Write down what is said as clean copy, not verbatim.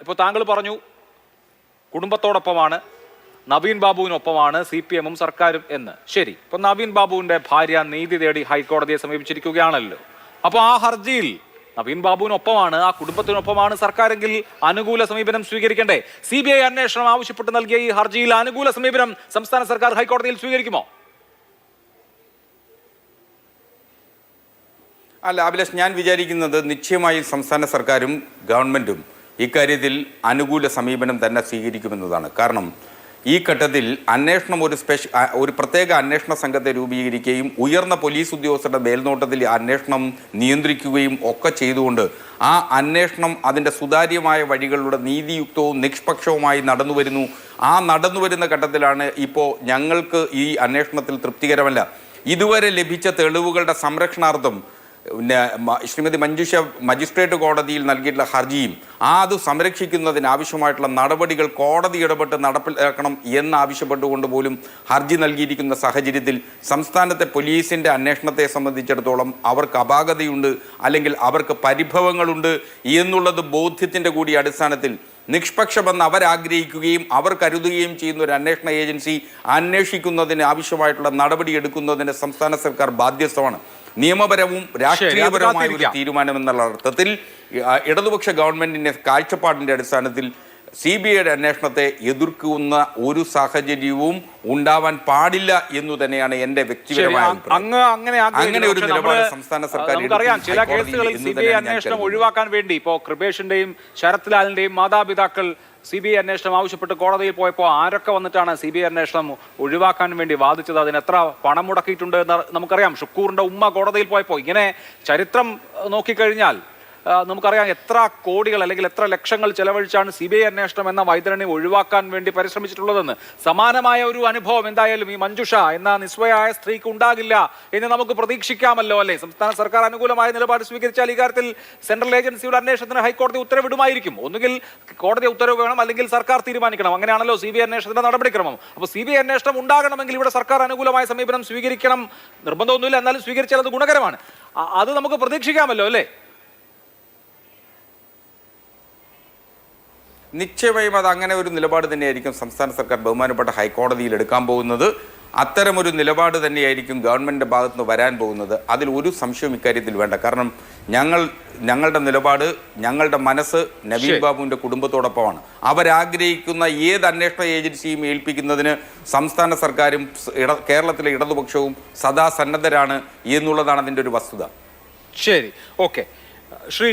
ഇപ്പോൾ താങ്കൾ പറഞ്ഞു കുടുംബത്തോടൊപ്പമാണ്, നവീൻ ബാബുവിനൊപ്പമാണ് CPM-ഉം സർക്കാരും എന്ന്. ശരി, ഇപ്പൊ നവീൻ ബാബുവിന്റെ ഭാര്യ നീതി തേടി ഹൈക്കോടതിയെ സമീപിച്ചിരിക്കുകയാണല്ലോ. അപ്പോൾ ആ ഹർജിയിൽ നവീൻ ബാബുവിനൊപ്പമാണ്, ആ കുടുംബത്തിനൊപ്പമാണ് സർക്കാരെങ്കിൽ അനുകൂല സമീപനം സ്വീകരിക്കണ്ടേ? CBI അന്വേഷണം ആവശ്യപ്പെട്ട് നൽകിയ ഈ ഹർജിയിൽ അനുകൂല സമീപനം സംസ്ഥാന സർക്കാർ ഹൈക്കോടതിയിൽ സ്വീകരിക്കുമോ? അല്ല അഭിലാഷ്, ഞാൻ വിചാരിക്കുന്നത് നിശ്ചയമായി സംസ്ഥാന സർക്കാരും ഗവൺമെൻറ്റും ഇക്കാര്യത്തിൽ അനുകൂല സമീപനം തന്നെ സ്വീകരിക്കുമെന്നതാണ്. കാരണം ഈ ഘട്ടത്തിൽ അന്വേഷണം ഒരു പ്രത്യേക അന്വേഷണ സംഘത്തെ രൂപീകരിക്കുകയും ഉയർന്ന പോലീസ് ഉദ്യോഗസ്ഥരുടെ മേൽനോട്ടത്തിൽ അന്വേഷണം നിയന്ത്രിക്കുകയും ഒക്കെ ചെയ്തുകൊണ്ട് ആ അന്വേഷണം അതിൻ്റെ സുതാര്യമായ വഴികളിലൂടെ നീതിയുക്തവും നിഷ്പക്ഷവുമായി നടന്നുവരുന്നു. ആ നടന്നുവരുന്ന ഘട്ടത്തിലാണ് ഇപ്പോൾ ഞങ്ങൾക്ക് ഈ അന്വേഷണത്തിൽ തൃപ്തികരമല്ല. ഇതുവരെ ലഭിച്ച തെളിവുകളുടെ സംരക്ഷണാർത്ഥം ശ്രീമതി മഞ്ജുഷ മജിസ്ട്രേറ്റ് കോടതിയിൽ നൽകിയിട്ടുള്ള ഹർജിയും അത് സംരക്ഷിക്കുന്നതിനാവശ്യമായിട്ടുള്ള നടപടികൾ കോടതി ഇടപെട്ട് നടപ്പിലാക്കണം എന്നാവശ്യപ്പെട്ടുകൊണ്ട് പോലും ഹർജി നൽകിയിരിക്കുന്ന സാഹചര്യത്തിൽ സംസ്ഥാനത്തെ പോലീസിൻ്റെ അന്വേഷണത്തെ സംബന്ധിച്ചിടത്തോളം അവർക്ക് അപാകതയുണ്ട്, അല്ലെങ്കിൽ അവർക്ക് പരിഭവങ്ങളുണ്ട് എന്നുള്ളത് ബോധ്യത്തിൻ്റെ കൂടി അടിസ്ഥാനത്തിൽ നിഷ്പക്ഷമെന്ന് അവരാഗ്രഹിക്കുകയും അവർ കരുതുകയും ചെയ്യുന്ന ഒരു അന്വേഷണ ഏജൻസി അന്വേഷിക്കുന്നതിന് ആവശ്യമായിട്ടുള്ള നടപടി എടുക്കുന്നതിന് സംസ്ഥാന സർക്കാർ ബാധ്യസ്ഥമാണ്. നിയമപരവും രാഷ്ട്രീയപരവുമായ ഒരു തീരുമാനം എന്നുള്ള അർത്ഥത്തിൽ ഇടതുപക്ഷ ഗവൺമെന്റിന്റെ കാഴ്ചപ്പാടിന്റെ അടിസ്ഥാനത്തിൽ CBIയുടെ അന്വേഷണത്തെ എതിർക്കുന്ന ഒരു സാഹചര്യവും ഉണ്ടാവാൻ പാടില്ല എന്ന് തന്നെയാണ് എന്റെ വ്യക്തിപരമായ അങ്ങനെ ഒരു നിലപാട് സംസ്ഥാന സർക്കാർ. നമുക്കറിയാം ചില കേസുകളിൽ CBI അന്വേഷണം ഒഴിവാക്കാൻ വേണ്ടി ഇപ്പോൾ കൃപേഷിന്റെയും ശരത് ലാലിന്റെയും മാതാപിതാക്കൾ CBI അന്വേഷണം ആവശ്യപ്പെട്ട് കോടതിയിൽ പോയപ്പോൾ ആരൊക്കെ വന്നിട്ടാണ് CBI അന്വേഷണം ഒഴിവാക്കാൻ വേണ്ടി വാദിച്ചത്? അതിന് എത്ര പണം മുടക്കിയിട്ടുണ്ട് എന്ന് നമുക്കറിയാം. ഷുക്കൂറിന്റെ ഉമ്മ കോടതിയിൽ പോയപ്പോൾ ഇങ്ങനെ ചരിത്രം നോക്കിക്കഴിഞ്ഞാൽ നമുക്കറിയാം എത്ര കോടികൾ അല്ലെങ്കിൽ എത്ര ലക്ഷങ്ങൾ ചെലവഴിച്ചാണ് CBI അന്വേഷണം എന്ന വൈതരണി ഒഴിവാക്കാൻ വേണ്ടി പരിശ്രമിച്ചിട്ടുള്ളതെന്ന്. സമാനമായ ഒരു അനുഭവം എന്തായാലും ഈ മഞ്ജുഷ എന്ന നിസ്വയായ സ്ത്രീക്ക് ഉണ്ടാകില്ല എന്ന് നമുക്ക് പ്രതീക്ഷിക്കാമല്ലോ, അല്ലേ? സംസ്ഥാന സർക്കാർ അനുകൂലമായ നിലപാട് സ്വീകരിച്ചാൽ ഇക്കാര്യത്തിൽ സെൻട്രൽ ഏജൻസിയുടെ അന്വേഷണത്തിന് ഹൈക്കോടതി ഉത്തരവിടുമായിരിക്കും. ഒന്നുകിൽ കോടതി ഉത്തരവ് വേണം, അല്ലെങ്കിൽ സർക്കാർ തീരുമാനിക്കണം. അങ്ങനെയാണല്ലോ CBI അന്വേഷണത്തിന്റെ നടപടിക്രമം. അപ്പോൾ CBI അന്വേഷണം ഉണ്ടാകണമെങ്കിൽ ഇവിടെ സർക്കാർ അനുകൂലമായ സമീപനം സ്വീകരിക്കണം. നിർബന്ധമൊന്നുമില്ല, എന്നാലും സ്വീകരിച്ചാൽ അത് ഗുണകരമാണ്. അത് നമുക്ക് പ്രതീക്ഷിക്കാമല്ലോ, അല്ലേ? നിശ്ചയമായും അത് അങ്ങനെ ഒരു നിലപാട് തന്നെയായിരിക്കും സംസ്ഥാന സർക്കാർ ബഹുമാനപ്പെട്ട ഹൈക്കോടതിയിൽ എടുക്കാൻ പോകുന്നത്. അത്തരമൊരു നിലപാട് തന്നെയായിരിക്കും ഗവൺമെൻറ്റിൻ്റെ ഭാഗത്തുനിന്ന് വരാൻ പോകുന്നത്. അതിൽ ഒരു സംശയവും ഇക്കാര്യത്തിൽ വേണ്ട. കാരണം ഞങ്ങളുടെ നിലപാട്, ഞങ്ങളുടെ മനസ്സ് നവീൻ ബാബുവിൻ്റെ കുടുംബത്തോടൊപ്പമാണ്. അവരാഗ്രഹിക്കുന്ന ഏത് അന്വേഷണ ഏജൻസിയും ഏൽപ്പിക്കുന്നതിന് സംസ്ഥാന സർക്കാരും കേരളത്തിലെ ഇടതുപക്ഷവും സദാ സന്നദ്ധരാണ് എന്നുള്ളതാണ് അതിൻ്റെ ഒരു വസ്തുത. ശരി, ഓക്കെ. ശ്രീ